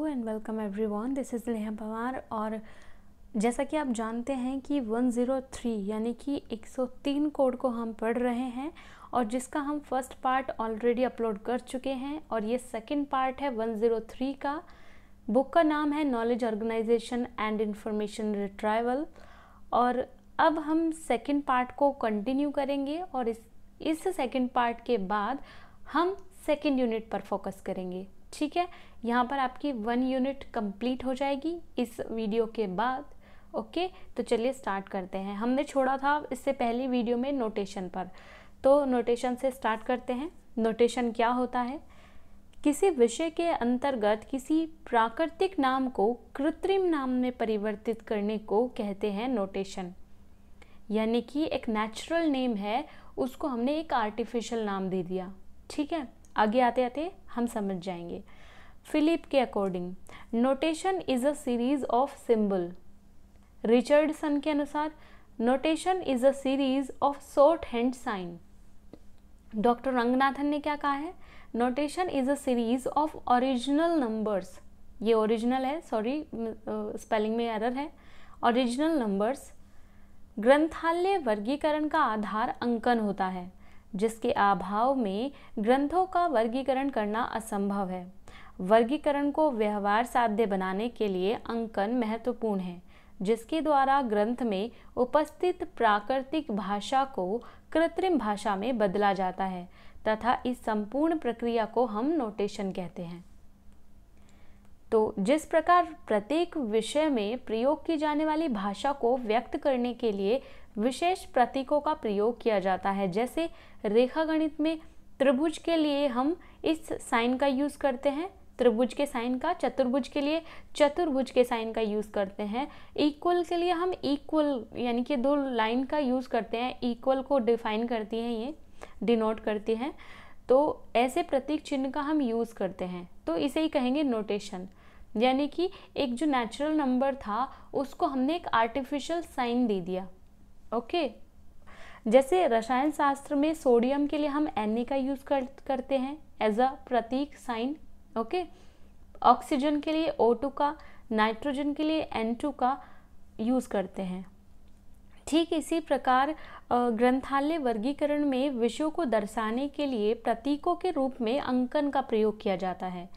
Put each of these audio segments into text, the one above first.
And welcome everyone, this is Neha Pawar. और जैसा कि आप जानते हैं कि 103 यानी कि 103 कोड को हम पढ़ रहे हैं और जिसका हम फर्स्ट पार्ट ऑलरेडी अपलोड कर चुके हैं और ये सेकंड पार्ट है 103 का। बुक का नाम है knowledge organisation and information retrieval. और अब हम सेकंड पार्ट को कंटिन्यू करेंगे और इस सेकंड पार्ट के बाद हम सेकंड यूनिट पर फोकस करेंगे। ठीक है, यहाँ पर आपकी 1 यूनिट कंप्लीट हो जाएगी इस वीडियो के बाद। ओके, तो चलिए स्टार्ट करते हैं। हमने छोड़ा था इससे पहली वीडियो में नोटेशन पर, तो नोटेशन से स्टार्ट करते हैं। नोटेशन क्या होता है? किसी विषय के अंतर्गत किसी प्राकृतिक नाम को कृत्रिम नाम में परिवर्तित करने को कहते हैं नोटेशन। यानी कि एक नेचुरल नेम है, उसको हमने एक आर्टिफिशियल नाम दे दिया। ठीक है, आगे आते आते हम समझ जाएंगे। फिलिप के according notation is a series of symbol. Richardson के अनुसार notation is a series of short hand sign. Doctor Ranganathan ने क्या कहा है? Notation is a series of original numbers. ये ओरिजिनल है, सॉरी स्पेलिंग में एरर है। Original numbers. ग्रंथालय वर्गीकरण का आधार अंकन होता है, जिसके अभाव में ग्रंथों का वर्गीकरण करना असंभव है। वर्गीकरण को व्यवहार साध्य बनाने के लिए अंकन महत्वपूर्ण है, जिसके द्वारा ग्रंथ में उपस्थित प्राकृतिक भाषा को कृत्रिम भाषा में बदला जाता है तथा इस संपूर्ण प्रक्रिया को हम नोटेशन कहते हैं। तो जिस प्रकार प्रत्येक विषय में प्रयोग की जाने वाली भाषा को व्यक्त करने के लिए विशेष प्रतीकों का प्रयोग किया जाता है, जैसे रेखागणित में त्रिभुज के लिए हम इस साइन का यूज करते हैं, त्रिभुज के साइन का। चतुर्भुज के लिए चतुर्भुज के साइन का यूज करते हैं। इक्वल के लिए हम इक्वल यानी कि 2 लाइन का यूज करते हैं। इक्वल को डिफाइन करती हैं, ये डिनोट करती हैं। तो ऐसे प्रतीक चिन्ह का हम यूज करते हैं, तो इसे ही कहेंगे नोटेशन। यानी कि एक जो नेचुरल नंबर था उसको हमने एक आर्टिफिशियल साइन दे दिया। ओके, जैसे रसायन शास्त्र में सोडियम के लिए हम Na का यूज करते हैं एज अ प्रतीक साइन। ओके, ऑक्सीजन के लिए O2 का, नाइट्रोजन के लिए N2 का यूज करते हैं। ठीक इसी प्रकार ग्रंथालय वर्गीकरण में विषयों को दर्शाने के लिए प्रतीकों के रूप में अंकन का प्रयोग किया जाता है।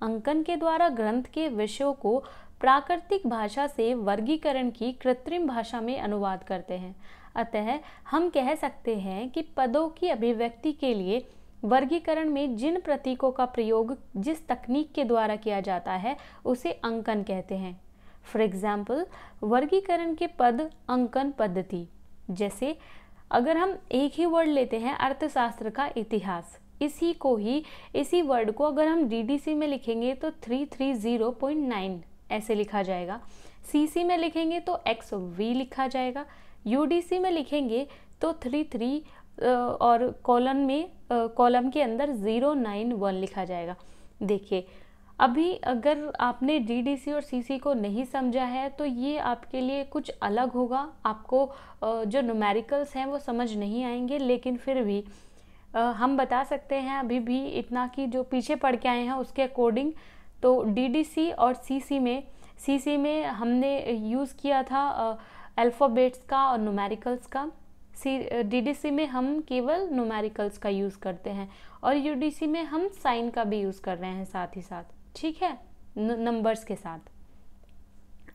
अंकन के द्वारा ग्रंथ के विषयों को प्राकृतिक भाषा से वर्गीकरण की कृत्रिम भाषा में अनुवाद करते हैं। अतः हम कह सकते हैं कि पदों की अभिव्यक्ति के लिए वर्गीकरण में जिन प्रतीकों का प्रयोग जिस तकनीक के द्वारा किया जाता है उसे अंकन कहते हैं। फॉर एग्जाम्पल, वर्गीकरण के पद अंकन पद्धति। जैसे अगर हम एक ही वर्ड लेते हैं, अर्थशास्त्र का इतिहास, इसी वर्ड को अगर हम DDC में लिखेंगे तो 330.9 ऐसे लिखा जाएगा। CC में लिखेंगे तो XV लिखा जाएगा। UDC में लिखेंगे तो 33 और कॉलम के अंदर 091 लिखा जाएगा। देखिए, अभी अगर आपने DDC और CC को नहीं समझा है तो ये आपके लिए कुछ अलग होगा। आपको जो न्यूमेरिकल्स हैं वो समझ नहीं आएंगे, लेकिन फिर भी हम बता सकते हैं अभी भी इतना कि जो पीछे पढ़ के आए हैं उसके अकॉर्डिंग। तो DDC और CC में हमने यूज़ किया था अल्फ़ाबेट्स का और न्यूमेरिकल्स का। DDC में हम केवल न्यूमेरिकल्स का यूज़ करते हैं और UDC में हम साइन का भी यूज़ कर रहे हैं साथ ही साथ। ठीक है, नंबर्स के साथ।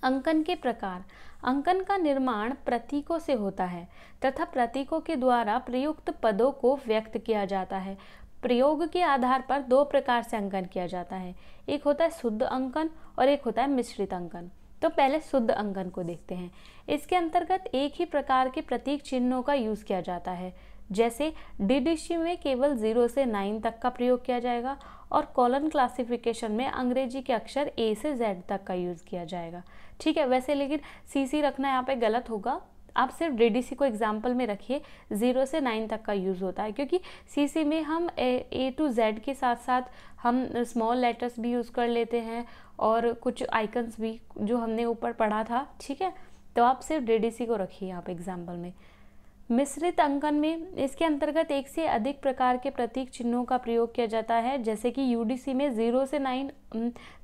अंकन के प्रकार। अंकन का निर्माण प्रतीकों से होता है तथा प्रतीकों के द्वारा प्रयुक्त पदों को व्यक्त किया जाता है। प्रयोग के आधार पर 2 प्रकार से अंकन किया जाता है, एक होता है शुद्ध अंकन और एक होता है मिश्रित अंकन। तो पहले शुद्ध अंकन को देखते हैं। इसके अंतर्गत एक ही प्रकार के प्रतीक चिन्हों का यूज किया जाता है। जैसे DDC में केवल 0 से 9 तक का प्रयोग किया जाएगा और कॉलन क्लासिफिकेशन में अंग्रेजी के अक्षर A से Z तक का यूज किया जाएगा। ठीक है, वैसे लेकिन CC रखना यहाँ पे गलत होगा। आप सिर्फ DDC को एग्जाम्पल में रखिए, 0 से 9 तक का यूज़ होता है, क्योंकि CC में हम A to Z के साथ साथ हम स्मॉल लेटर्स भी यूज़ कर लेते हैं और कुछ आइकन्स भी जो हमने ऊपर पढ़ा था। ठीक है, तो आप सिर्फ DDC को रखिए आप एग्जाम्पल में। मिश्रित अंकन में इसके अंतर्गत एक से अधिक प्रकार के प्रतीक चिन्हों का प्रयोग किया जाता है, जैसे कि यूडीसी में 0 से 9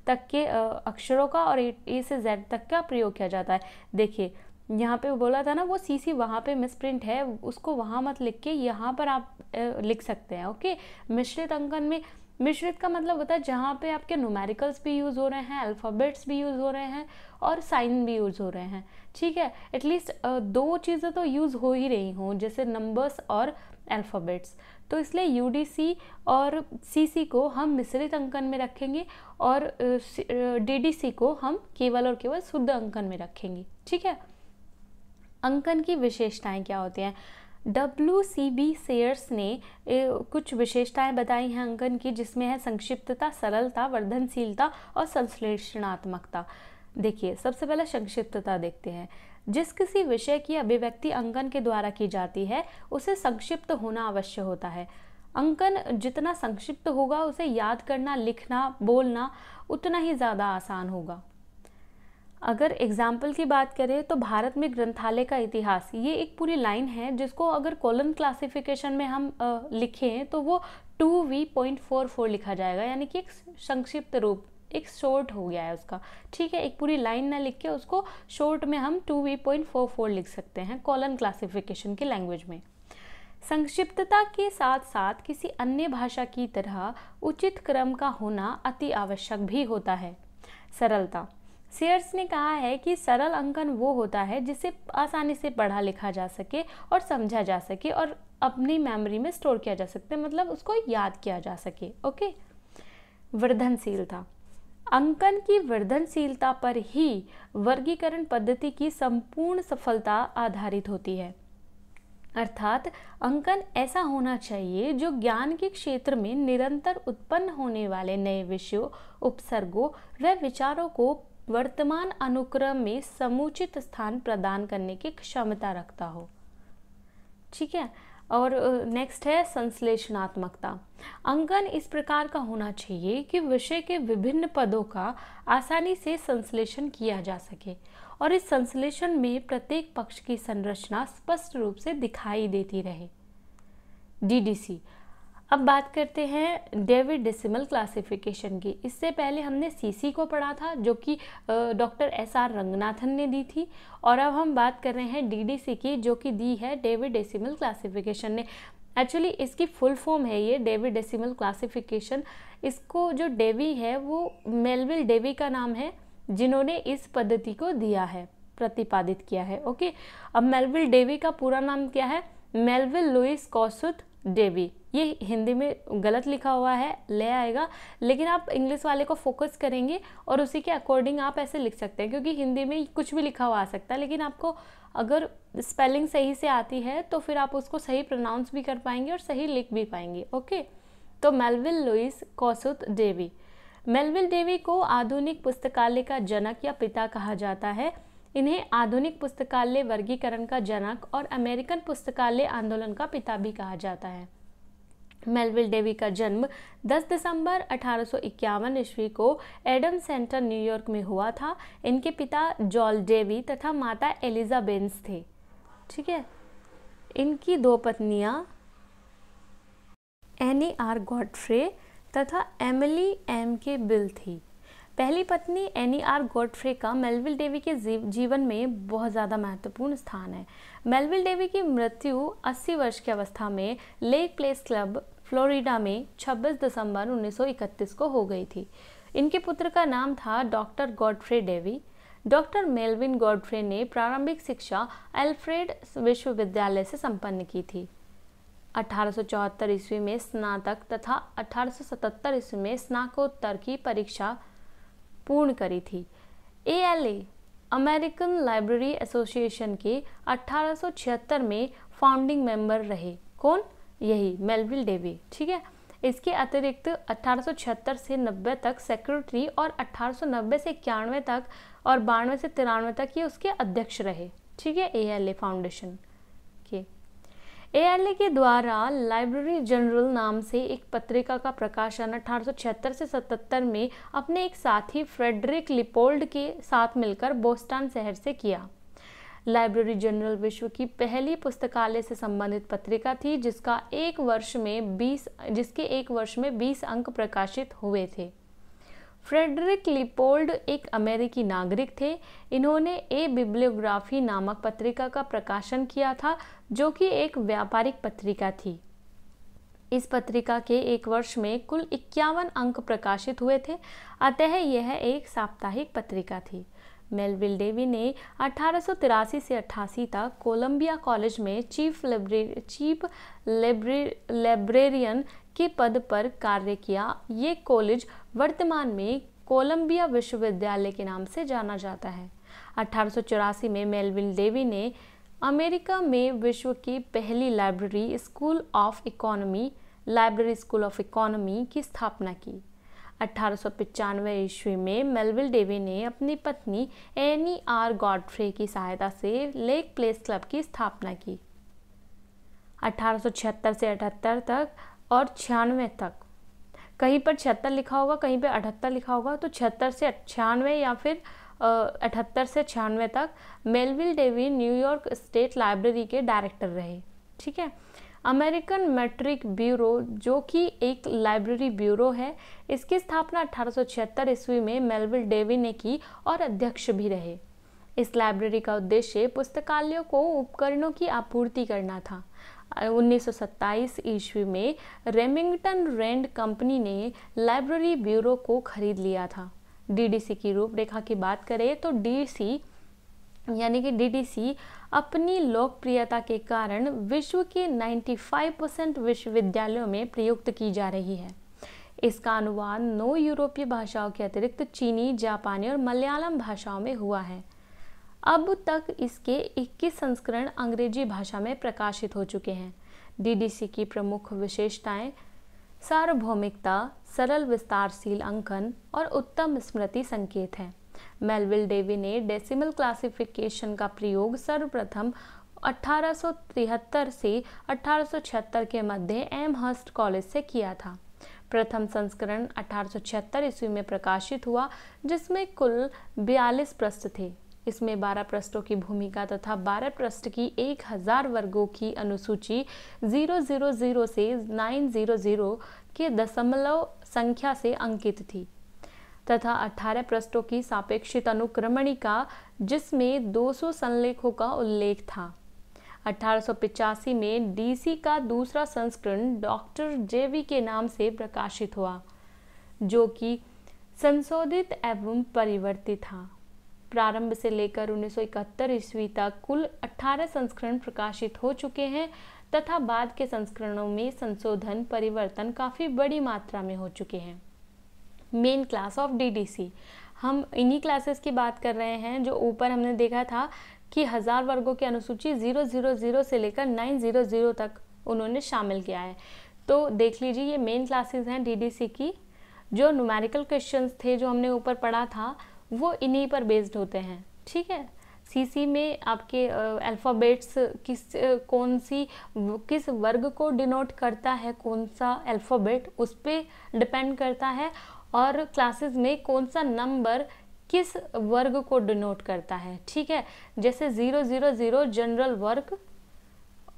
तक के अक्षरों का और ए से जेड तक का प्रयोग किया जाता है। देखिए यहाँ पे बोला था ना वो सीसी वहाँ पे मिसप्रिंट है, उसको वहाँ मत लिख के यहाँ पर आप लिख सकते हैं। ओके, मिश्रित अंकन में मिश्रित का मतलब होता है जहाँ पे आपके न्यूमेरिकल्स भी यूज़ हो रहे हैं, अल्फ़ाबेट्स भी यूज़ हो रहे हैं और साइन भी यूज़ हो रहे हैं। ठीक है, एटलीस्ट दो चीज़ें तो यूज़ हो ही रही हों, जैसे नंबर्स और अल्फ़ाबेट्स। तो इसलिए यूडीसी और सीसी को हम मिश्रित अंकन में रखेंगे और डीडीसी को हम केवल और केवल शुद्ध अंकन में रखेंगे। ठीक है, अंकन की विशेषताएं क्या होती हैं? WCB सेयर्स ने कुछ विशेषताएं बताई हैं अंकन की, जिसमें है संक्षिप्तता, सरलता, वर्धनशीलता और संश्लेषणात्मकता। देखिए सबसे पहले संक्षिप्तता देखते हैं। जिस किसी विषय की अभिव्यक्ति अंकन के द्वारा की जाती है उसे संक्षिप्त होना अवश्य होता है। अंकन जितना संक्षिप्त होगा उसे याद करना, लिखना, बोलना उतना ही ज़्यादा आसान होगा। अगर एग्जाम्पल की बात करें तो भारत में ग्रंथालय का इतिहास, ये एक पूरी लाइन है जिसको अगर कॉलम क्लासिफिकेशन में हम लिखें तो वो 2V.44 लिखा जाएगा, यानी कि एक संक्षिप्त रूप, एक शॉर्ट हो गया है उसका। ठीक है, एक पूरी लाइन ना लिख के उसको शॉर्ट में हम 2V.44 लिख सकते हैं कॉलम क्लासिफिकेशन की लैंग्वेज में। संक्षिप्तता के साथ साथ किसी अन्य भाषा की तरह उचित क्रम का होना अति आवश्यक भी होता है। सरलता, सेयर्स ने कहा है कि सरल अंकन वो होता है जिसे आसानी से पढ़ा लिखा जा सके और समझा जा सके और अपनी मेमोरी में स्टोर किया जा सकते, मतलब उसको याद किया जा सके। ओके, वर्धनशीलता, अंकन की वर्धनशीलता पर ही वर्गीकरण पद्धति की संपूर्ण सफलता आधारित होती है। अर्थात अंकन ऐसा होना चाहिए जो ज्ञान के क्षेत्र में निरंतर उत्पन्न होने वाले नए विषयों, उपसर्गों व विचारों को वर्तमान अनुक्रम में समुचित स्थान प्रदान करने की क्षमता रखता हो। ठीक है, और नेक्स्ट है संश्लेषणात्मकता। अंकन इस प्रकार का होना चाहिए कि विषय के विभिन्न पदों का आसानी से संश्लेषण किया जा सके और इस संश्लेषण में प्रत्येक पक्ष की संरचना स्पष्ट रूप से दिखाई देती रहे। डीडीसी, अब बात करते हैं डेविड डेसिमल क्लासिफिकेशन की। इससे पहले हमने सीसी को पढ़ा था जो कि डॉक्टर SR रंगनाथन ने दी थी, और अब हम बात कर रहे हैं डीडीसी की जो कि दी है डेविड डेसिमल क्लासिफिकेशन ने। एक्चुअली इसकी फुल फॉर्म है ये डेविड डेसिमल क्लासिफिकेशन। इसको जो डेवी है वो मेलविल डेवी का नाम है जिन्होंने इस पद्धति को दिया है, प्रतिपादित किया है। ओके, अब मेलविल डेवी का पूरा नाम क्या है? Melvil Louis Kossuth Dewey. ये हिंदी में गलत लिखा हुआ है, ले आएगा, लेकिन आप इंग्लिश वाले को फोकस करेंगे और उसी के अकॉर्डिंग आप ऐसे लिख सकते हैं, क्योंकि हिंदी में कुछ भी लिखा हुआ आ सकता है, लेकिन आपको अगर स्पेलिंग सही से आती है तो फिर आप उसको सही प्रोनाउंस भी कर पाएंगे और सही लिख भी पाएंगे। ओके, तो Melvil Louis Kossuth Dewey. Melvil Dewey को आधुनिक पुस्तकालय का जनक या पिता कहा जाता है। इन्हें आधुनिक पुस्तकालय वर्गीकरण का जनक और अमेरिकन पुस्तकालय आंदोलन का पिता भी कहा जाता है। मेलविल डेवी का जन्म 10 दिसंबर 1851 ईस्वी को एडम सेंटर न्यूयॉर्क में हुआ था। इनके पिता जॉल डेवी तथा माता एलिजा बेंस थे। ठीक है, इनकी दो पत्नियां एनी आर गॉडफ्रे तथा एमिली M.K. बिल थी। पहली पत्नी एनी आर गॉडफ्रे का मेलविल डेवी के जीवन में बहुत ज़्यादा महत्वपूर्ण स्थान है। मेलविल डेवी की मृत्यु 80 वर्ष की अवस्था में लेक प्लेस क्लब फ्लोरिडा में 26 दिसंबर 1931 को हो गई थी। इनके पुत्र का नाम था doctor Godfrey Dewey. Doctor Melvin Godfrey ने प्रारंभिक शिक्षा अल्फ्रेड विश्वविद्यालय से संपन्न की थी। 1874 ईस्वी में स्नातक तथा 1877 ईस्वी में स्नातकोत्तर की परीक्षा पूर्ण करी थी। ALA अमेरिकन लाइब्रेरी एसोसिएशन के 1876 में फाउंडिंग मेंबर रहे। कौन? यही मेलविल डेवी। ठीक है, इसके अतिरिक्त 1876 से 90 तक सेक्रेटरी और 1890 से 91 तक और 92 से 93 तक ये उसके अध्यक्ष रहे। ठीक है, ALA फाउंडेशन के। ALA के द्वारा लाइब्रेरी जनरल नाम से एक पत्रिका का प्रकाशन 1876 से 77 में अपने एक साथी फ्रेडरिक लिपोल्ड के साथ मिलकर बोस्टन शहर से किया। लाइब्रेरी जनरल विश्व की पहली पुस्तकालय से संबंधित पत्रिका थी जिसके एक वर्ष में 20 अंक प्रकाशित हुए थे। फ्रेडरिक लिपोल्ड एक अमेरिकी नागरिक थे। इन्होंने ए बिब्लियोग्राफी नामक पत्रिका का प्रकाशन किया था जो कि एक व्यापारिक पत्रिका थी। इस पत्रिका के एक वर्ष में कुल 51 अंक प्रकाशित हुए थे, अतः यह एक साप्ताहिक पत्रिका थी। मेलविल डेवी ने 1883 से 88 तक कोलंबिया कॉलेज में चीफ लाइब्रेरियन के पद पर कार्य किया। ये कॉलेज वर्तमान में कोलंबिया विश्वविद्यालय के नाम से जाना जाता है। 1884 में मेलविल डेवी ने अमेरिका में विश्व की पहली लाइब्रेरी स्कूल ऑफ इकोनॉमी की स्थापना की। 1895 ईस्वी में मेलविल डेवी ने अपनी पत्नी एनी आर गॉडफ्रे की सहायता से लेक प्लेस क्लब की स्थापना की। 1876 से 78 तक और 96 तक, कहीं पर 76 लिखा होगा, कहीं पर 78 लिखा होगा, तो 76 से 96 या फिर 78 से 96 तक Melvil Dewey New York state library के डायरेक्टर रहे। ठीक है। अमेरिकन मैट्रिक ब्यूरो जो कि एक लाइब्रेरी ब्यूरो है, इसकी स्थापना 1876 ईस्वी में मेलविल डेवी ने की और अध्यक्ष भी रहे। इस लाइब्रेरी का उद्देश्य पुस्तकालयों को उपकरणों की आपूर्ति करना था। 1927 ईस्वी में रेमिंगटन रैंड कंपनी ने लाइब्रेरी ब्यूरो को खरीद लिया था। डीडीसी की रूपरेखा की बात करें तो डीडीसी अपनी लोकप्रियता के कारण विश्व के 95% विश्वविद्यालयों में प्रयुक्त की जा रही है। इसका अनुवाद 9 यूरोपीय भाषाओं के अतिरिक्त चीनी, जापानी और मलयालम भाषाओं में हुआ है। अब तक इसके 21 संस्करण अंग्रेजी भाषा में प्रकाशित हो चुके हैं। डीडीसी की प्रमुख विशेषताएं सार्वभौमिकता, सरल विस्तारशील अंकन और उत्तम स्मृति संकेत है। मेलविल डेवी ने डेसिमल क्लासिफिकेशन का प्रयोग सर्वप्रथम 1873 से 1876 के मध्य एमहर्स्ट कॉलेज से किया था। प्रथम संस्करण 1876 ईस्वी में प्रकाशित हुआ जिसमें कुल 42 पृष्ठ थे। इसमें 12 पृष्ठों की भूमिका तथा 12 पृष्ठ की 1000 वर्गों की अनुसूची 000 से 900 के दशमलव संख्या से अंकित थी तथा 18 पृष्ठों की सापेक्षित अनुक्रमणिका जिसमें 200 संलेखों का उल्लेख था। 1885 में डीसी का दूसरा संस्करण डॉक्टर जेवी के नाम से प्रकाशित हुआ जो कि संशोधित एवं परिवर्तित था। प्रारंभ से लेकर 1971 ईस्वी तक कुल 18 संस्करण प्रकाशित हो चुके हैं तथा बाद के संस्करणों में संशोधन परिवर्तन काफ़ी बड़ी मात्रा में हो चुके हैं। मेन क्लास ऑफ डीडीसी, हम इन्हीं क्लासेस की बात कर रहे हैं जो ऊपर हमने देखा था कि 1000 वर्गों की अनुसूची 000 से लेकर 900 तक उन्होंने शामिल किया है। तो देख लीजिए ये मेन क्लासेस हैं डीडीसी की। जो न्यूमेरिकल क्वेश्चंस थे जो हमने ऊपर पढ़ा था वो इन्हीं पर बेस्ड होते हैं। ठीक है। सीसी में आपके अल्फ़ाबेट्स किस वर्ग को डिनोट करता है, कौन सा अल्फ़ाबेट उस पर डिपेंड करता है, और क्लासेस में कौन सा नंबर किस वर्ग को डिनोट करता है। ठीक है। जैसे 000 जनरल वर्ग,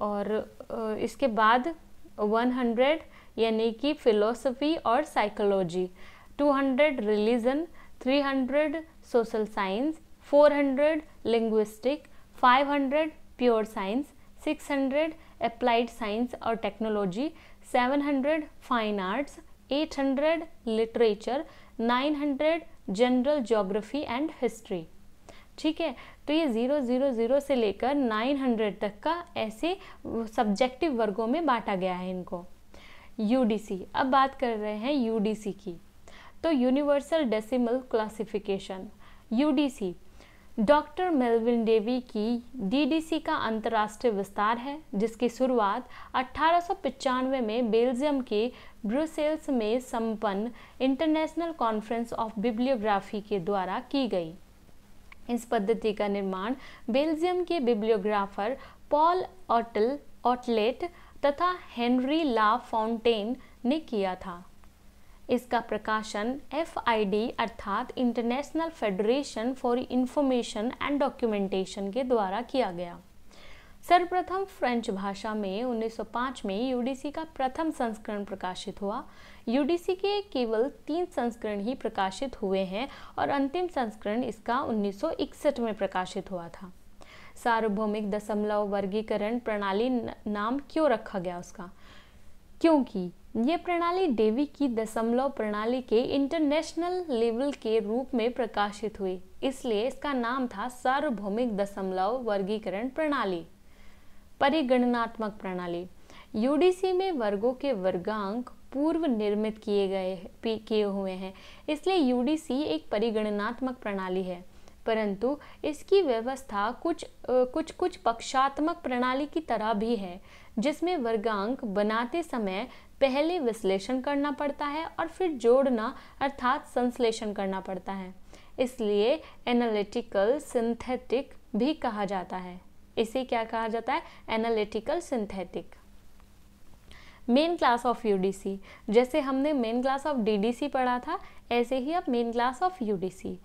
और इसके बाद 100 यानी कि फिलोसफी और psychology, 200 religion, 300 social science, 400 linguistic, 500 pure science, 600 applied science और technology, 700 fine arts, 800 literature, 900 general geography and history. ठीक है। तो ये 000 से लेकर 900 तक का ऐसे सब्जेक्टिव वर्गों में बांटा गया है इनको। यूडीसी, अब बात कर रहे हैं यूडीसी की। तो universal decimal classification, UDC doctor Melvil Dewey की डीडीसी का अंतर्राष्ट्रीय विस्तार है जिसकी शुरुआत 1895 में बेल्जियम के ब्रुसेल्स में संपन्न इंटरनेशनल कॉन्फ्रेंस ऑफ बिब्लियोग्राफी के द्वारा की गई। इस पद्धति का निर्माण बेल्जियम के बिब्लियोग्राफर पॉल ऑटलेट तथा हेनरी ला फॉन्टेन ने किया था। इसका प्रकाशन FID अर्थात international federation for information and documentation के द्वारा किया गया। सर्वप्रथम फ्रेंच भाषा में 1905 में UDC का प्रथम संस्करण प्रकाशित हुआ। UDC के केवल 3 संस्करण ही प्रकाशित हुए हैं और अंतिम संस्करण इसका 1961 में प्रकाशित हुआ था। सार्वभौमिक दशमलव वर्गीकरण प्रणाली नाम क्यों रखा गया उसका? क्योंकि ये प्रणाली डेवी की दशमलव प्रणाली के इंटरनेशनल लेवल के रूप में प्रकाशित हुई, इसलिए इसका नाम था सार्वभौमिक दशमलव वर्गीकरण प्रणाली। परिगणनात्मक प्रणाली। UDC में वर्गों के वर्गांक पूर्व निर्मित किए हुए हैं, इसलिए UDC एक परिगणनात्मक प्रणाली है, परंतु इसकी व्यवस्था कुछ पक्षात्मक प्रणाली की तरह भी है, जिसमें वर्गांक बनाते समय पहले विश्लेषण करना पड़ता है और फिर जोड़ना अर्थात संश्लेषण करना पड़ता है, इसलिए एनालिटिकल सिंथेटिक भी कहा जाता है। इसे क्या कहा जाता है? Analytical synthetic. Main class of UDC, जैसे हमने मेन क्लास ऑफ DDC पढ़ा था, ऐसे ही अब main class of UDC।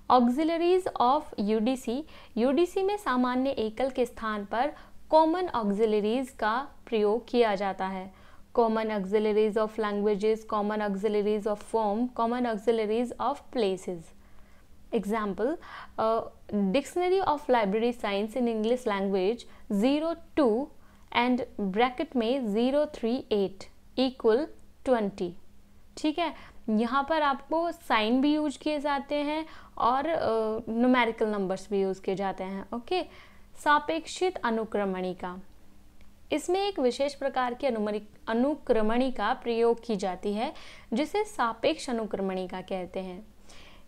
Auxiliaries of UDC में सामान्य एकल के स्थान पर कॉमन ऑक्सिलरीज का प्रयोग किया जाता है। Common auxiliaries of languages, common auxiliaries of form, common auxiliaries of places. Example, Dictionary of Library Science in English Language 02 and bracket में 038 इक्वल 20। ठीक है, यहाँ पर आपको साइन भी यूज किए जाते हैं और न्यूमेरिकल नंबर्स भी यूज किए जाते हैं। ओके, सापेक्षित अनुक्रमणिका, इसमें एक विशेष प्रकार की अनुक्रमणिका प्रयोग की जाती है जिसे सापेक्ष अनुक्रमणिका कहते हैं।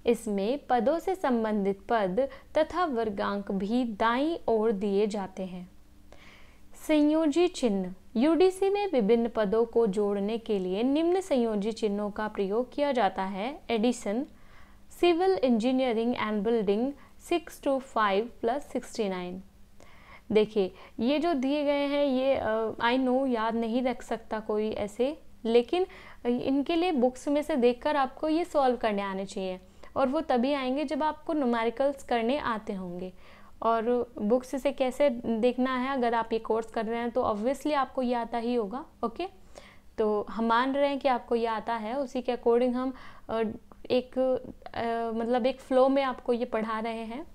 इसमें पदों से संबंधित पद तथा वर्गांक भी दाईं ओर दिए जाते हैं। संयोजी चिन्ह। UDC में विभिन्न पदों को जोड़ने के लिए निम्न संयोजी चिन्हों का प्रयोग किया जाता है। Edition, civil engineering and building 625 + 69। देखिए, ये जो दिए गए हैं ये आई नो याद नहीं रख सकता कोई ऐसे, लेकिन इनके लिए बुक्स में से देखकर आपको ये सॉल्व करने आने चाहिए, और वो तभी आएंगे जब आपको न्यूमेरिकल्स करने आते होंगे। और बुक्स से कैसे देखना है, अगर आप ये कोर्स कर रहे हैं तो ऑब्वियसली आपको ये आता ही होगा। ओके, तो हम मान रहे हैं कि आपको ये आता है, उसी के अकॉर्डिंग हम एक फ़्लो में आपको ये पढ़ा रहे हैं,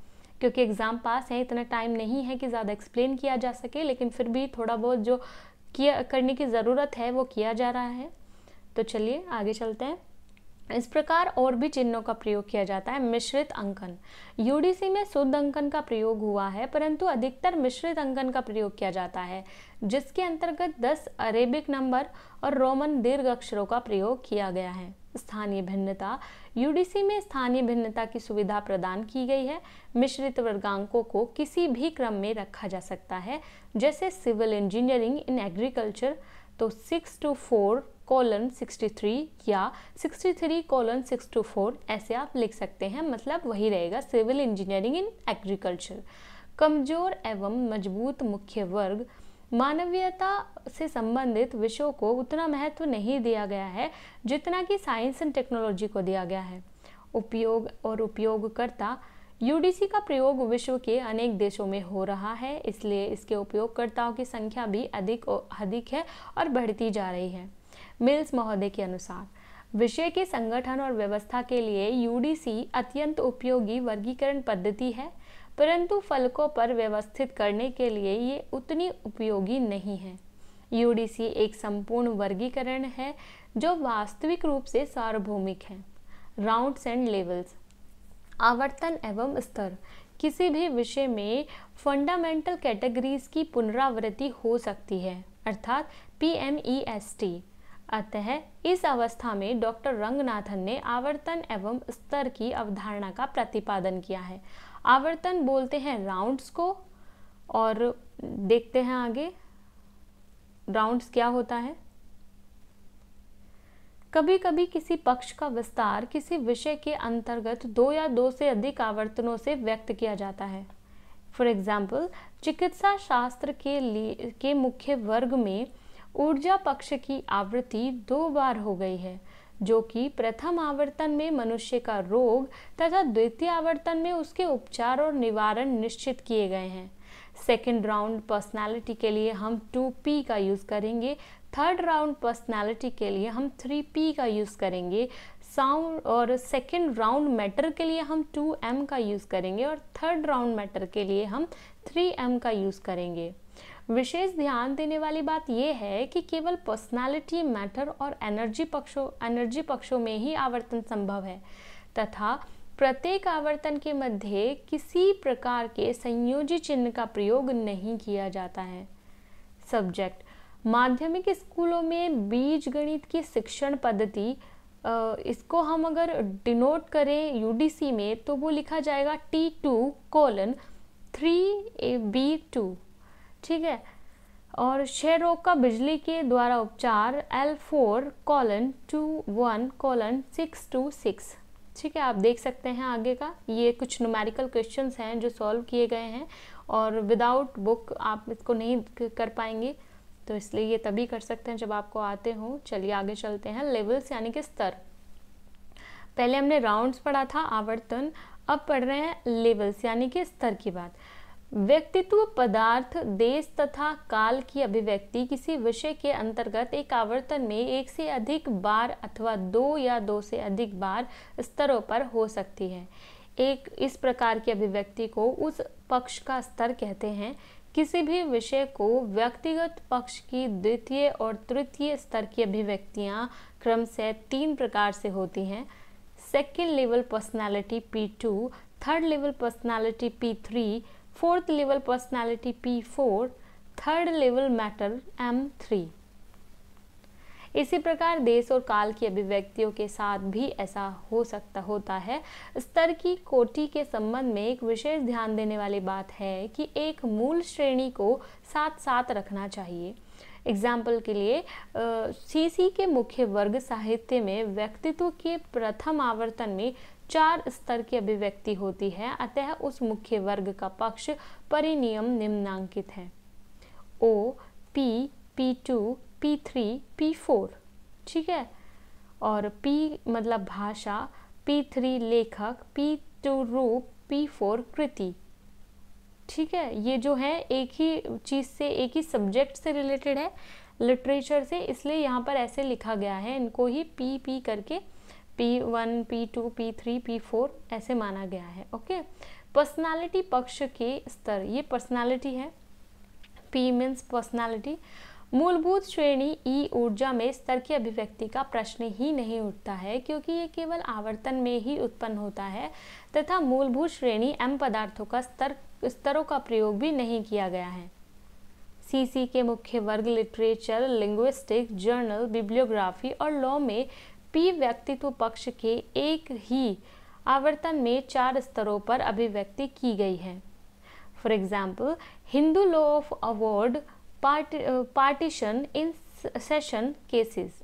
क्योंकि एग्ज़ाम पास है, इतना टाइम नहीं है कि ज़्यादा एक्सप्लेन किया जा सके, लेकिन फिर भी थोड़ा बहुत जो करने की ज़रूरत है वो किया जा रहा है। तो चलिए आगे चलते हैं। इस प्रकार और भी चिन्हों का प्रयोग किया जाता है। मिश्रित अंकन। UDC में शुद्ध अंकन का प्रयोग हुआ है, परंतु अधिकतर मिश्रित अंकन का प्रयोग किया जाता है, जिसके अंतर्गत 10 अरेबिक नंबर और रोमन दीर्घ अक्षरों का प्रयोग किया गया है। स्थानीय भिन्नता। UDC में स्थानीय भिन्नता की सुविधा प्रदान की गई है। मिश्रित वर्गांकों को किसी भी क्रम में रखा जा सकता है, जैसे सिविल इंजीनियरिंग इन एग्रीकल्चर तो 624:63 या 63:624 ऐसे आप लिख सकते हैं, मतलब वही रहेगा सिविल इंजीनियरिंग इन एग्रीकल्चर। कमजोर एवं मजबूत मुख्य वर्ग। मानवीयता से संबंधित विषयों को उतना महत्व नहीं दिया गया है जितना कि साइंस एंड टेक्नोलॉजी को दिया गया है। उपयोग और उपयोगकर्ता। UDC का प्रयोग विश्व के अनेक देशों में हो रहा है, इसलिए इसके उपयोगकर्ताओं की संख्या भी अधिक है और बढ़ती जा रही है। मिल्स महोदय के अनुसार विषय के संगठन और व्यवस्था के लिए UDC अत्यंत उपयोगी वर्गीकरण पद्धति है, परंतु फलकों पर व्यवस्थित करने के लिए ये उतनी उपयोगी नहीं है। UDC एक संपूर्ण वर्गीकरण है जो वास्तविक रूप से सार्वभौमिक है। Rounds and levels. आवर्तन एवं स्तर। किसी भी विषय में फंडामेंटल कैटेगरीज की पुनरावृत्ति हो सकती है, अर्थात PMEST। अतः इस अवस्था में डॉक्टर रंगनाथन ने आवर्तन एवं स्तर की अवधारणा का प्रतिपादन किया है। आवर्तन बोलते हैं राउंड्स को, और देखते हैं आगे राउंड्स क्या होता है। कभी कभी किसी पक्ष का विस्तार किसी विषय के अंतर्गत 2 या 2 से अधिक आवर्तनों से व्यक्त किया जाता है। फॉर एग्जाम्पल, चिकित्सा शास्त्र के मुख्य वर्ग में ऊर्जा पक्ष की आवृत्ति 2 बार हो गई है, जो कि प्रथम आवर्तन में मनुष्य का रोग तथा द्वितीय आवर्तन में उसके उपचार और निवारण निश्चित किए गए हैं। सेकेंड राउंड पर्सनालिटी के लिए हम 2P का यूज़ करेंगे, थर्ड राउंड पर्सनालिटी के लिए हम 3P का यूज़ करेंगे, साउंड और सेकेंड राउंड मैटर के लिए हम 2M का यूज़ करेंगे और थर्ड राउंड मैटर के लिए हम 3M का यूज़ करेंगे। विशेष ध्यान देने वाली बात यह है कि केवल पर्सनालिटी, मैटर और एनर्जी पक्षों में ही आवर्तन संभव है तथा प्रत्येक आवर्तन के मध्य किसी प्रकार के संयोजी चिन्ह का प्रयोग नहीं किया जाता है। सब्जेक्ट: माध्यमिक स्कूलों में बीजगणित की शिक्षण पद्धति, इसको हम अगर डिनोट करें UDC में तो वो लिखा जाएगा T2:3B2, ठीक है। और क्षय रोग का बिजली के द्वारा उपचार L4:21:626, ठीक है। आप देख सकते हैं आगे का, ये कुछ न्यूमेरिकल क्वेश्चंस हैं जो सॉल्व किए गए हैं और विदाउट बुक आप इसको नहीं कर पाएंगे, तो इसलिए ये तभी कर सकते हैं जब आपको आते हो। चलिए आगे चलते हैं। लेवल्स यानी कि स्तर। पहले हमने राउंड्स पढ़ा था, आवर्तन, अब पढ़ रहे हैं लेवल्स यानी कि स्तर की बात। व्यक्तित्व, पदार्थ, देश तथा काल की अभिव्यक्ति किसी विषय के अंतर्गत एक आवर्तन में एक से अधिक बार अथवा 2 या 2 से अधिक बार स्तरों पर हो सकती है। एक इस प्रकार की अभिव्यक्ति को उस पक्ष का स्तर कहते हैं। किसी भी विषय को व्यक्तिगत पक्ष की द्वितीय और तृतीय स्तर की अभिव्यक्तियां क्रमशः 3 प्रकार से होती हैं। Second level personality P2, third level personality P3, fourth level personality P4, third level matter M3। इसी प्रकार देश और काल की अभिव्यक्तियों के साथ भी ऐसा होता है। स्तर की कोटि के संबंध में एक विशेष ध्यान देने वाली बात है कि एक मूल श्रेणी को साथ साथ रखना चाहिए। एग्जाम्पल के लिए CC के मुख्य वर्ग साहित्य में व्यक्तित्व के प्रथम आवर्तन में 4 स्तर की अभिव्यक्ति होती है, अतः उस मुख्य वर्ग का पक्ष परिनियम निम्नांकित है: O, P, P2, P3, P4, ठीक है। और P मतलब भाषा, P3 लेखक, P2 रूप, P4 कृति, ठीक है। ये जो है एक ही चीज़ से, एक ही सब्जेक्ट से रिलेटेड है, लिटरेचर से, इसलिए यहाँ पर ऐसे लिखा गया है, इनको ही P करके P1, P2, P3, P4 ऐसे माना गया है। ओके। पर्सनालिटी पक्ष के स्तर, ये पर्सनालिटी है, P मीन्स पर्सनालिटी। मूलभूत श्रेणी E ऊर्जा में स्तर की अभिव्यक्ति का प्रश्न ही नहीं उठता है, क्योंकि ये केवल आवर्तन में ही उत्पन्न होता है तथा मूलभूत श्रेणी M पदार्थों का स्तरों का प्रयोग भी नहीं किया गया है। CC के मुख्य वर्ग लिटरेचर, लिंग्विस्टिक, जर्नल, बिब्लियोग्राफी और लॉ में P व्यक्तित्व पक्ष के एक ही आवर्तन में 4 स्तरों पर अभिव्यक्ति की गई है। For example, Hindu law of award partition in session cases.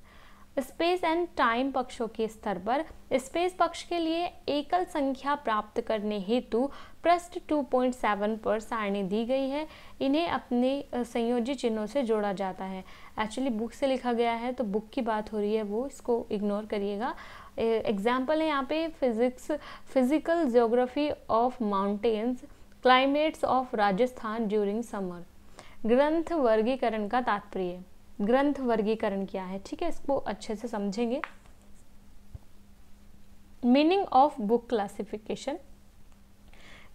Space and time पक्षों के स्तर पर स्पेस पक्ष के लिए एकल संख्या प्राप्त करने हेतु पृष्ठ 2.7 पर सारणी दी गई है। इन्हें अपने संयोजी चिन्हों से जोड़ा जाता है। एक्चुअली बुक से लिखा गया है तो बुक की बात हो रही है, वो इसको इग्नोर करिएगा। एग्जाम्पल है यहाँ पे physical geography of mountains, climates of Rajasthan during summer. ग्रंथ वर्गीकरण का तात्पर्य, ग्रंथ वर्गीकरण क्या है, ठीक है, इसको अच्छे से समझेंगे। Meaning of book classification.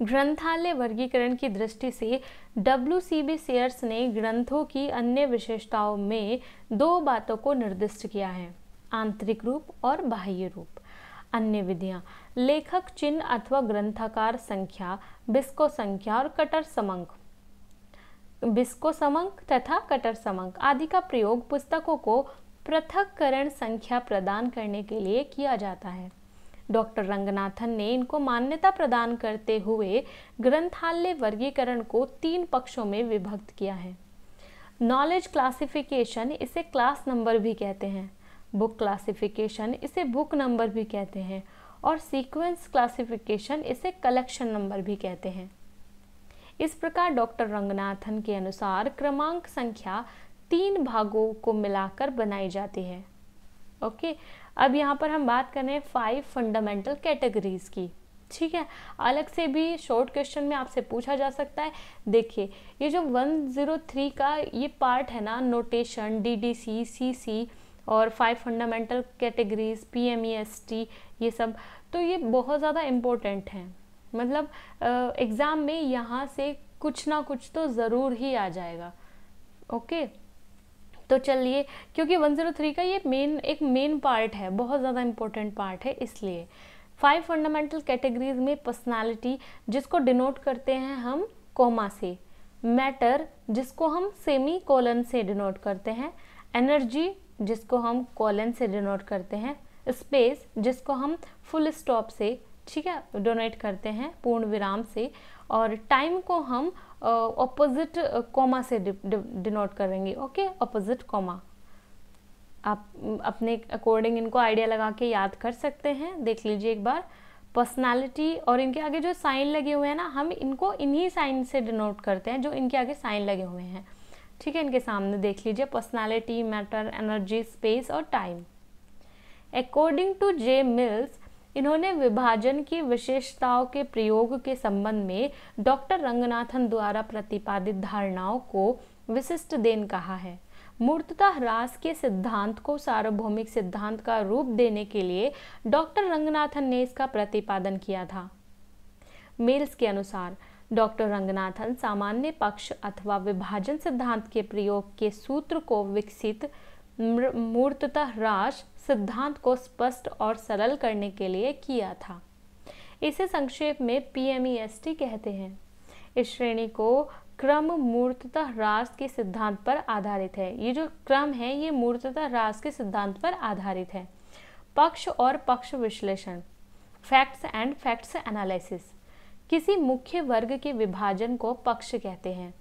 ग्रंथालय वर्गीकरण की दृष्टि से WCB सेयर्स ने ग्रंथों की अन्य विशेषताओं में 2 बातों को निर्दिष्ट किया है: आंतरिक रूप और बाह्य रूप। अन्य विधियां लेखक चिन्ह अथवा ग्रंथाकार संख्या, बिस्को संख्या और कटर समंक, बिस्को समंक तथा कटर समंक आदि का प्रयोग पुस्तकों को पृथक्करण संख्या प्रदान करने के लिए किया जाता है। डॉक्टर रंगनाथन ने इनको मान्यता प्रदान करते हुए ग्रंथालय वर्गीकरण को 3 पक्षों में विभक्त किया है। नॉलेज क्लासिफिकेशन, इसे क्लास नंबर भी कहते हैं। बुक क्लासिफिकेशन, इसे बुक नंबर भी कहते हैं। और सीक्वेंस क्लासिफिकेशन, इसे कलेक्शन नंबर भी कहते हैं। इस प्रकार डॉक्टर रंगनाथन के अनुसार क्रमांक संख्या 3 भागों को मिलाकर बनाई जाती है। ओके, अब यहाँ पर हम बात कर रहे हैं 5 फंडामेंटल कैटेगरीज की, ठीक है। अलग से भी शॉर्ट क्वेश्चन में आपसे पूछा जा सकता है। देखिए ये जो 103 का ये पार्ट है ना, नोटेशन, DDC, CC और 5 फंडामेंटल कैटेगरीज, PMEST, ये सब, तो ये बहुत ज़्यादा इम्पोर्टेंट हैं। मतलब एग्ज़ाम में यहाँ से कुछ ना कुछ तो ज़रूर ही आ जाएगा। ओके, तो चलिए, क्योंकि 103 का ये एक मेन पार्ट है, बहुत ज़्यादा इम्पोर्टेंट पार्ट है, इसलिए 5 फंडामेंटल कैटेगरीज में पर्सनालिटी, जिसको डिनोट करते हैं हम कॉमा से, मैटर, जिसको हम सेमी कोलन से डिनोट करते हैं, एनर्जी, जिसको हम कोलन से डिनोट करते हैं, स्पेस, जिसको हम फुल स्टॉप से, ठीक है, डोनेट करते हैं, पूर्ण विराम से, और टाइम को हम ऑपोजिट कॉमा से डिनोट करेंगे। Okay, opposite comma. आप अपने अकॉर्डिंग इनको आइडिया लगा के याद कर सकते हैं, देख लीजिए एक बार। पर्सनालिटी और इनके आगे जो साइन लगे हुए हैं ना, हम इनको इन्हीं साइन से डिनोट करते हैं जो इनके आगे साइन लगे हुए हैं, ठीक है। इनके सामने देख लीजिए, पर्सनालिटी, मैटर, एनर्जी, स्पेस और time. According to J Mills, इन्होंने विभाजन की विशेषताओं के प्रयोग के संबंध में डॉक्टर रंगनाथन द्वारा प्रतिपादित धारणाओं को विशिष्ट देन कहा है। मूर्तता ह्रास के सिद्धांत को सार्वभौमिक सिद्धांत का रूप देने के लिए डॉक्टर रंगनाथन ने इसका प्रतिपादन किया था। मिल्स के अनुसार डॉक्टर रंगनाथन सामान्य पक्ष अथवा विभाजन सिद्धांत के प्रयोग के सूत्र को विकसित मूर्तता ह्रास सिद्धांत को स्पष्ट और सरल करने के लिए किया था। इसे संक्षेप में PMEST कहते हैं। इस श्रेणी को क्रम मूर्तता ह्रास के सिद्धांत पर आधारित है। ये जो क्रम है ये मूर्तता ह्रास के सिद्धांत पर आधारित है। पक्ष और पक्ष विश्लेषण, फैक्ट्स एंड फैक्ट्स एनालिसिस, किसी मुख्य वर्ग के विभाजन को पक्ष कहते हैं,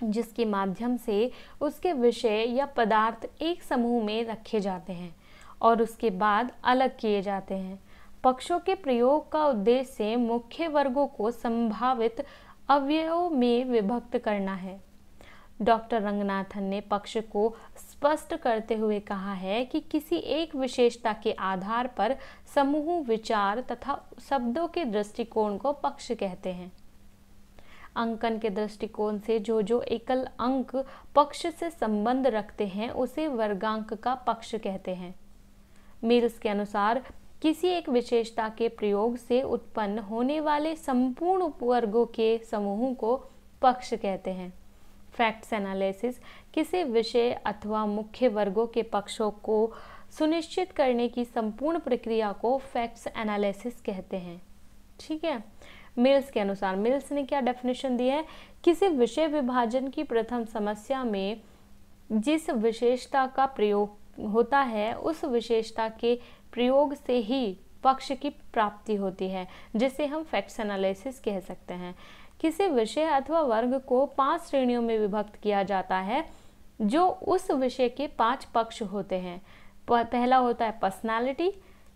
जिसके माध्यम से उसके विषय या पदार्थ एक समूह में रखे जाते हैं और उसके बाद अलग किए जाते हैं। पक्षों के प्रयोग का उद्देश्य मुख्य वर्गों को संभावित अवयवों में विभक्त करना है। डॉक्टर रंगनाथन ने पक्ष को स्पष्ट करते हुए कहा है कि किसी एक विशेषता के आधार पर समूह विचार तथा शब्दों के दृष्टिकोण को पक्ष कहते हैं। अंकन के दृष्टिकोण से जो एकल अंक पक्ष से संबंध रखते हैं उसे वर्गांक का पक्ष कहते हैं। मिल्स के अनुसार किसी एक विशेषता के प्रयोग से उत्पन्न होने वाले संपूर्ण वर्गों के समूह को पक्ष कहते हैं। फैक्ट्स एनालिसिस किसी विषय अथवा मुख्य वर्गों के पक्षों को सुनिश्चित करने की संपूर्ण प्रक्रिया को फैक्ट्स एनालिसिस कहते हैं। ठीक है, मिल्स के अनुसार, मिल्स ने क्या डेफिनेशन दी है, किसी विषय विभाजन की प्रथम समस्या में जिस विशेषता का प्रयोग होता है उस विशेषता के प्रयोग से ही पक्ष की प्राप्ति होती है, जिसे हम फैक्ट्स एनालिसिस कह सकते हैं। किसी विषय अथवा वर्ग को 5 श्रेणियों में विभक्त किया जाता है जो उस विषय के 5 पक्ष होते हैं। पहला होता है पर्सनालिटी,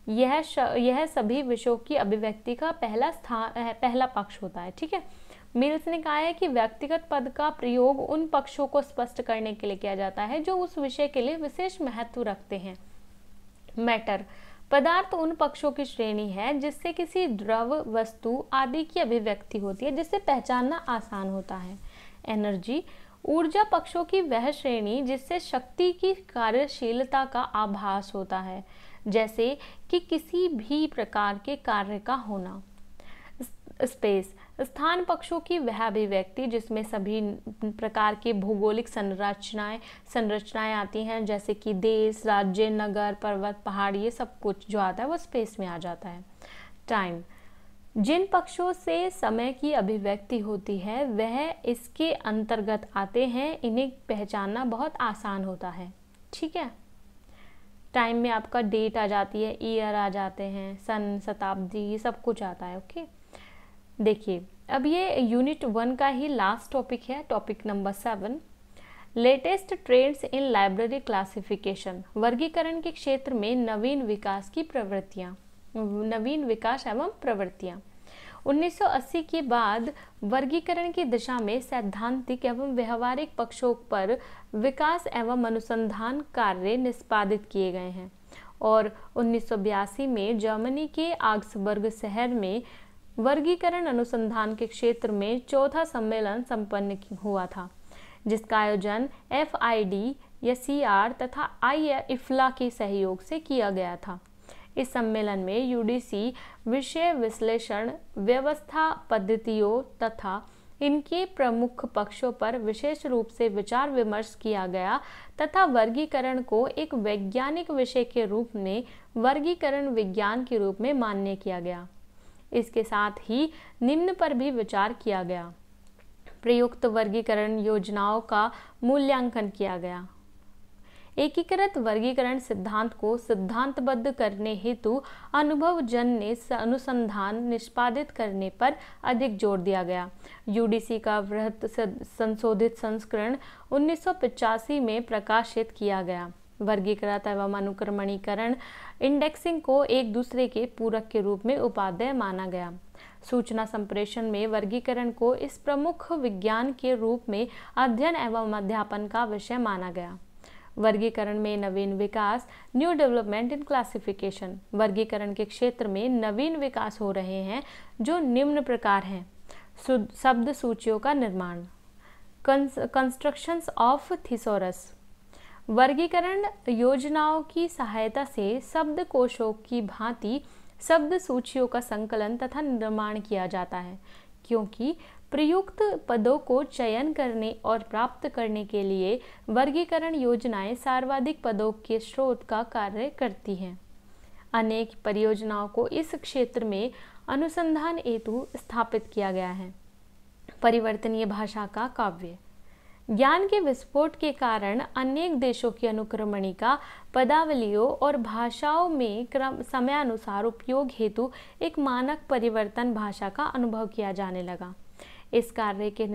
यह सभी विषयों की अभिव्यक्ति का पहला पक्ष होता है। ठीक है, मिल्स ने कहा है कि व्यक्तिगत पद का प्रयोग उन पक्षों को स्पष्ट करने के लिए किया जाता है जो उस विषय के लिए विशेष महत्व रखते हैं। मैटर, पदार्थ उन पक्षों की श्रेणी है जिससे किसी द्रव, वस्तु आदि की अभिव्यक्ति होती है, जिससे पहचानना आसान होता है। एनर्जी, ऊर्जा पक्षों की वह श्रेणी जिससे शक्ति की कार्यशीलता का आभास होता है, जैसे कि किसी भी प्रकार के कार्य का होना। स्पेस, स्थान पक्षों की वह अभिव्यक्ति जिसमें सभी प्रकार की भौगोलिक संरचनाएं आती हैं, जैसे कि देश, राज्य, नगर, पर्वत, पहाड़, ये सब कुछ जो आता है वो स्पेस में आ जाता है। टाइम, जिन पक्षों से समय की अभिव्यक्ति होती है वह इसके अंतर्गत आते हैं, इन्हें पहचानना बहुत आसान होता है। ठीक है, टाइम में आपका डेट आ जाती है, ईयर आ जाते हैं, सन, शताब्दी, ये सब कुछ आता है। ओके, देखिए अब ये यूनिट 1 का ही लास्ट टॉपिक है, topic number 7, latest trends in library classification, वर्गीकरण के क्षेत्र में नवीन विकास एवं प्रवृत्तियां। 1980 के बाद वर्गीकरण की दिशा में सैद्धांतिक एवं व्यवहारिक पक्षों पर विकास एवं अनुसंधान कार्य निष्पादित किए गए हैं और 1982 में जर्मनी के आग्सबर्ग शहर में वर्गीकरण अनुसंधान के क्षेत्र में चौथा सम्मेलन संपन्न हुआ था, जिसका आयोजन FID या CR तथा IFLA के सहयोग से किया गया था। इस सम्मेलन में UDC विषय विश्लेषण, व्यवस्था पद्धतियों तथा इनके प्रमुख पक्षों पर विशेष रूप से विचार विमर्श किया गया तथा वर्गीकरण को एक वैज्ञानिक विषय के रूप में वर्गीकरण विज्ञान के रूप में मान्य किया गया। इसके साथ ही निम्न पर भी विचार किया गया। प्रयुक्त वर्गीकरण योजनाओं का मूल्यांकन किया गया। एकीकृत वर्गीकरण सिद्धांत को सिद्धांतबद्ध करने हेतु अनुभवजन्य अनुसंधान निष्पादित करने पर अधिक जोर दिया गया। UDC का वृहत संशोधित संस्करण 1985 में प्रकाशित किया गया। वर्गीकृत एवं अनुक्रमणीकरण इंडेक्सिंग को एक दूसरे के पूरक के रूप में उपादेय माना गया। सूचना संप्रेषण में वर्गीकरण को इस प्रमुख विज्ञान के रूप में अध्ययन एवं अध्यापन का विषय माना गया। वर्गीकरण में नवीन विकास, न्यू डेवलपमेंट इन क्लासिफिकेशन। वर्गीकरण के क्षेत्र में नवीन विकास हो रहे हैं जो निम्न प्रकार हैं। शब्द सूचियों का निर्माण, कंस्ट्रक्शंस ऑफ थिसॉरस। वर्गीकरण योजनाओं की सहायता से शब्दकोशों की भांति शब्द सूचियों का संकलन तथा निर्माण किया जाता है, क्योंकि प्रयुक्त पदों को चयन करने और प्राप्त करने के लिए वर्गीकरण योजनाएं सर्वाधिक पदों के स्रोत का कार्य करती हैं। अनेक परियोजनाओं को इस क्षेत्र में अनुसंधान हेतु स्थापित किया गया है। परिवर्तनीय भाषा का काव्य। ज्ञान के विस्फोट के कारण अनेक देशों की अनुक्रमणिका पदावलियों और भाषाओं में समयानुसार उपयोग हेतु एक मानक परिवर्तन भाषा का अनुभव किया जाने लगा। इस कार्य के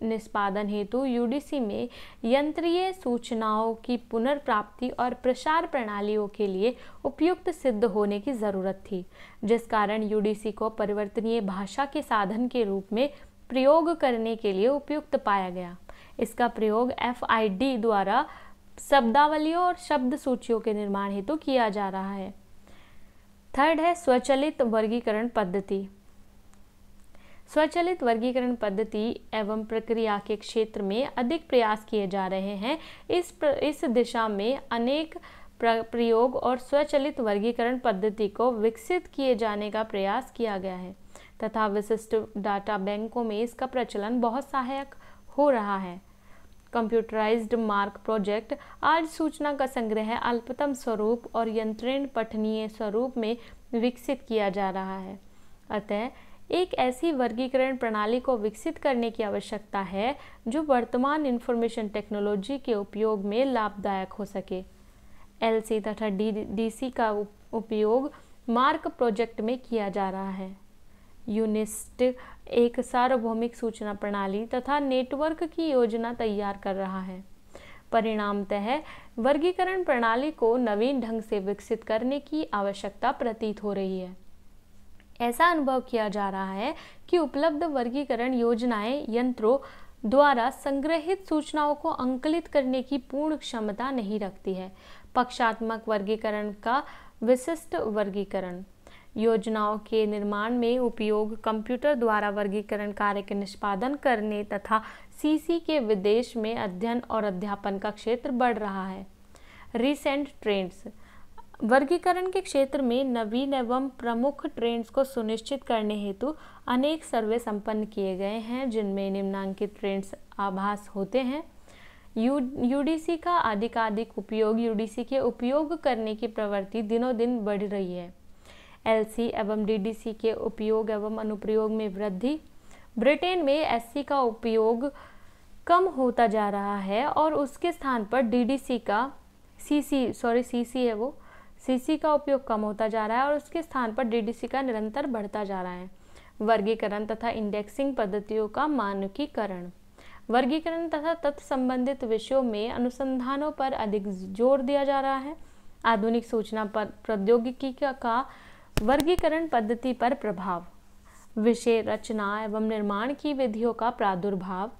निष्पादन हेतु UDC में यंत्रीय सूचनाओं की पुनर्प्राप्ति और प्रसार प्रणालियों के लिए उपयुक्त सिद्ध होने की जरूरत थी, जिस कारण UDC को परिवर्तनीय भाषा के साधन के रूप में प्रयोग करने के लिए उपयुक्त पाया गया। इसका प्रयोग FID द्वारा शब्दावलियों और शब्द सूचियों के निर्माण हेतु किया जा रहा है। थर्ड है स्वचालित वर्गीकरण पद्धति। स्वचालित वर्गीकरण पद्धति एवं प्रक्रिया के क्षेत्र में अधिक प्रयास किए जा रहे हैं। इस दिशा में अनेक प्रयोग और स्वचालित वर्गीकरण पद्धति को विकसित किए जाने का प्रयास किया गया है तथा विशिष्ट डाटा बैंकों में इसका प्रचलन बहुत सहायक हो रहा है। कंप्यूटराइज्ड मार्क प्रोजेक्ट आज सूचना का संग्रह अल्पतम स्वरूप और यंत्रण पठनीय स्वरूप में विकसित किया जा रहा है। अतः एक ऐसी वर्गीकरण प्रणाली को विकसित करने की आवश्यकता है जो वर्तमान इंफॉर्मेशन टेक्नोलॉजी के उपयोग में लाभदायक हो सके। LC तथा DC का उपयोग मार्क प्रोजेक्ट में किया जा रहा है। यूनिस्ट एक सार्वभौमिक सूचना प्रणाली तथा नेटवर्क की योजना तैयार कर रहा है। परिणामतः वर्गीकरण प्रणाली को नवीन ढंग से विकसित करने की आवश्यकता प्रतीत हो रही है। ऐसा अनुभव किया जा रहा है कि उपलब्ध वर्गीकरण योजनाएं यंत्रों द्वारा संग्रहित सूचनाओं को अंकलित करने की पूर्ण क्षमता नहीं रखती है। पक्षात्मक वर्गीकरण का विशिष्ट वर्गीकरण। योजनाओं के निर्माण में उपयोग कंप्यूटर द्वारा वर्गीकरण कार्य के निष्पादन करने तथा CC के विदेश में अध्ययन और अध्यापन का क्षेत्र बढ़ रहा है। Recent trends. वर्गीकरण के क्षेत्र में नवीन एवं प्रमुख ट्रेंड्स को सुनिश्चित करने हेतु अनेक सर्वे संपन्न किए गए हैं, जिनमें निम्नांकित ट्रेंड्स आभास होते हैं। UDC का अधिकाधिक उपयोग। UDC के उपयोग करने की प्रवृत्ति दिनों दिन बढ़ रही है। LC एवं DDC के उपयोग एवं अनुप्रयोग में वृद्धि। ब्रिटेन में SC का उपयोग कम होता जा रहा है और उसके स्थान पर DDC का CC का उपयोग कम होता जा रहा है और उसके स्थान पर DDC का निरंतर बढ़ता जा रहा है। वर्गीकरण तथा इंडेक्सिंग पद्धतियों का मानकीकरण। वर्गीकरण तथा तत्संबंधित विषयों में अनुसंधानों पर अधिक जोर दिया जा रहा है। आधुनिक सूचना प्रौद्योगिकी का वर्गीकरण पद्धति पर प्रभाव। विषय रचना एवं निर्माण की विधियों का प्रादुर्भाव।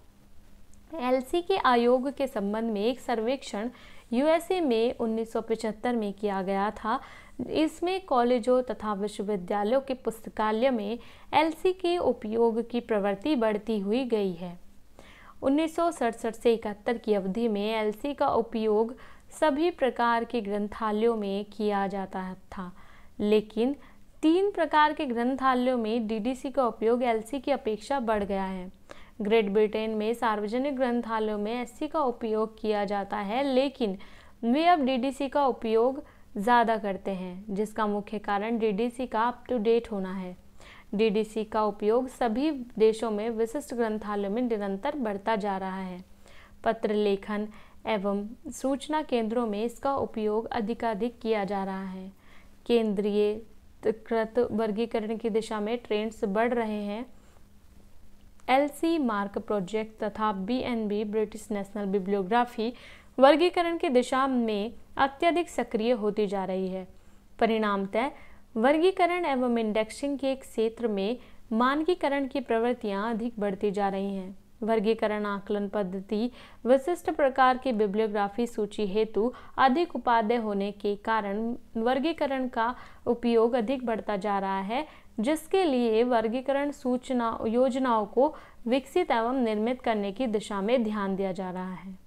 एलसी के आयोग के संबंध में एक सर्वेक्षण यूएसए में 1975 में किया गया था। इसमें कॉलेजों तथा विश्वविद्यालयों के पुस्तकालय में एलसी के उपयोग की प्रवृत्ति बढ़ती हुई गई है। 1967 से 71 की अवधि में एलसी का उपयोग सभी प्रकार के ग्रंथालयों में किया जाता था, लेकिन 3 प्रकार के ग्रंथालयों में डीडीसी का उपयोग एलसी की अपेक्षा बढ़ गया है। ग्रेट ब्रिटेन में सार्वजनिक ग्रंथालयों में एलसी का उपयोग किया जाता है, लेकिन वे अब डीडीसी का उपयोग ज़्यादा करते हैं, जिसका मुख्य कारण डीडीसी का अप टू डेट होना है। डीडीसी का उपयोग सभी देशों में विशिष्ट ग्रंथालयों में निरंतर बढ़ता जा रहा है। पत्र लेखन एवं सूचना केंद्रों में इसका उपयोग अधिकाधिक किया जा रहा है। केंद्रीयकृत वर्गीकरण की दिशा में ट्रेंड्स बढ़ रहे हैं। एलसी मार्क प्रोजेक्ट तथा बीएनबी ब्रिटिश नेशनल बिब्लियोग्राफी वर्गीकरण की दिशा में अत्यधिक सक्रिय होती जा रही है। परिणामतः वर्गीकरण एवं इंडेक्सिंग के क्षेत्र में मानकीकरण की प्रवृत्तियां अधिक बढ़ती जा रही हैं। वर्गीकरण आकलन पद्धति विशिष्ट प्रकार की बिब्लियोग्राफी सूची हेतु अधिक उपादेय होने के कारण वर्गीकरण का उपयोग अधिक बढ़ता जा रहा है, जिसके लिए वर्गीकरण सूचना योजनाओं को विकसित एवं निर्मित करने की दिशा में ध्यान दिया जा रहा है।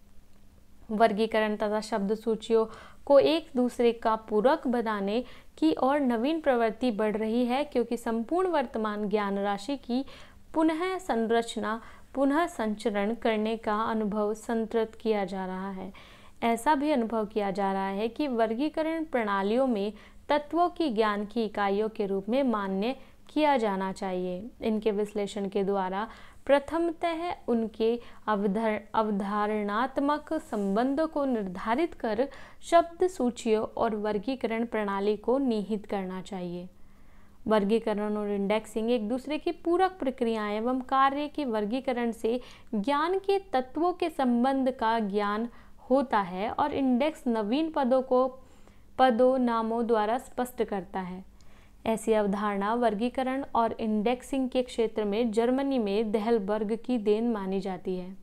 वर्गीकरण तथा शब्द सूचियों को एक दूसरे का पूरक बनाने की और नवीन प्रवृत्ति बढ़ रही है, क्योंकि संपूर्ण वर्तमान ज्ञान राशि की पुनः संरचना पुनः संचरण करने का अनुभव संतृप्त किया जा रहा है। ऐसा भी अनुभव किया जा रहा है कि वर्गीकरण प्रणालियों में तत्वों की ज्ञान की इकाइयों के रूप में मान्य किया जाना चाहिए। इनके विश्लेषण के द्वारा प्रथमतः उनके अवधारणात्मक संबंधों को निर्धारित कर शब्द सूचियों और वर्गीकरण प्रणाली को निहित करना चाहिए। वर्गीकरण और इंडेक्सिंग एक दूसरे की पूरक प्रक्रियाएं एवं कार्य के वर्गीकरण से ज्ञान के तत्वों के संबंध का ज्ञान होता है और इंडेक्स नवीन पदों नामों द्वारा स्पष्ट करता है। ऐसी अवधारणा वर्गीकरण और इंडेक्सिंग के क्षेत्र में जर्मनी में देहलबर्ग की देन मानी जाती है।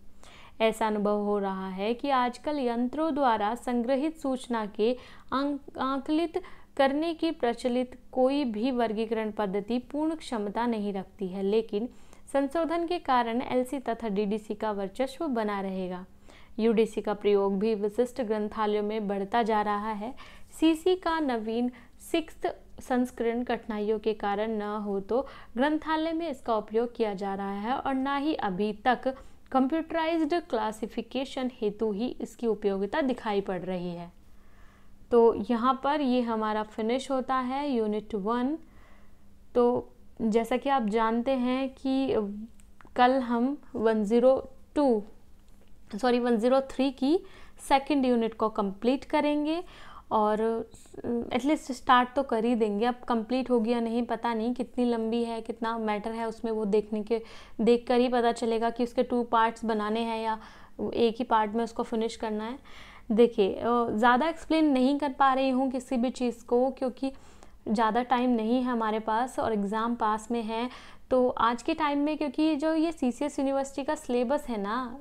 ऐसा अनुभव हो रहा है कि आजकल यंत्रों द्वारा संग्रहित सूचना के आंकलित करने की प्रचलित कोई भी वर्गीकरण पद्धति पूर्ण क्षमता नहीं रखती है, लेकिन संशोधन के कारण एलसी तथा डीडीसी का वर्चस्व बना रहेगा। यूडीसी का प्रयोग भी विशिष्ट ग्रंथालयों में बढ़ता जा रहा है। सीसी का नवीन 6th संस्करण कठिनाइयों के कारण न हो तो ग्रंथालय में इसका उपयोग किया जा रहा है और न ही अभी तक कंप्यूटराइज्ड क्लासिफिकेशन हेतु ही इसकी उपयोगिता दिखाई पड़ रही है। तो यहाँ पर ये हमारा फिनिश होता है यूनिट 1। तो जैसा कि आप जानते हैं कि कल हम 103 की सेकंड यूनिट को कंप्लीट करेंगे और एटलीस्ट स्टार्ट तो कर ही देंगे। अब कंप्लीट होगी या नहीं पता नहीं, कितनी लंबी है कितना मैटर है उसमें वो देख कर ही पता चलेगा कि उसके 2 पार्ट्स बनाने हैं या एक ही पार्ट में उसको फिनिश करना है। देखिए ज़्यादा एक्सप्लेन नहीं कर पा रही हूँ किसी भी चीज़ को, क्योंकि ज़्यादा टाइम नहीं है हमारे पास और एग्ज़ाम पास में है। तो आज के टाइम में क्योंकि जो ये सीसीएस यूनिवर्सिटी का सिलेबस है ना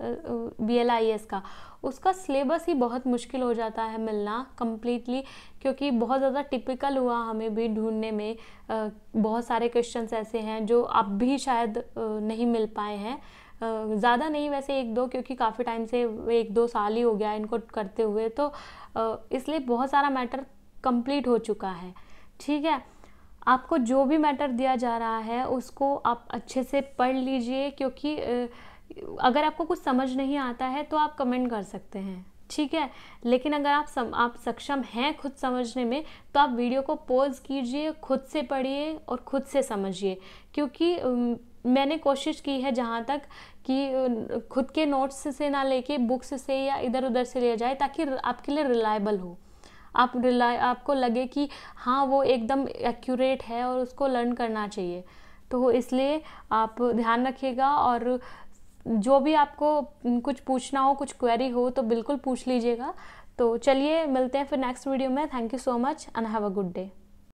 BLIS का, उसका सिलेबस ही बहुत मुश्किल हो जाता है मिलना कम्प्लीटली, क्योंकि बहुत ज़्यादा टिपिकल हुआ हमें भी ढूंढने में। बहुत सारे क्वेश्चंस ऐसे हैं जो अब भी शायद नहीं मिल पाए हैं। ज़्यादा नहीं वैसे 1-2, क्योंकि काफ़ी टाइम से 1-2 साल ही हो गया इनको करते हुए, तो इसलिए बहुत सारा मैटर कंप्लीट हो चुका है। ठीक है, आपको जो भी मैटर दिया जा रहा है उसको आप अच्छे से पढ़ लीजिए, क्योंकि अगर आपको कुछ समझ नहीं आता है तो आप कमेंट कर सकते हैं, ठीक है। लेकिन अगर आप सक्षम हैं खुद समझने में तो आप वीडियो को पॉज कीजिए, खुद से पढ़िए और खुद से समझिए, क्योंकि मैंने कोशिश की है जहाँ तक कि खुद के नोट्स से ना लेके बुक्स से या इधर उधर से लिया जाए, ताकि आपके लिए रिलायबल हो। आपको लगे कि हाँ वो एकदम एक्यूरेट है और उसको लर्न करना चाहिए। तो इसलिए आप ध्यान रखिएगा, और जो भी आपको कुछ पूछना हो, कुछ क्वेरी हो तो बिल्कुल पूछ लीजिएगा। तो चलिए मिलते हैं फिर नेक्स्ट वीडियो में। Thank you so much and have a good day.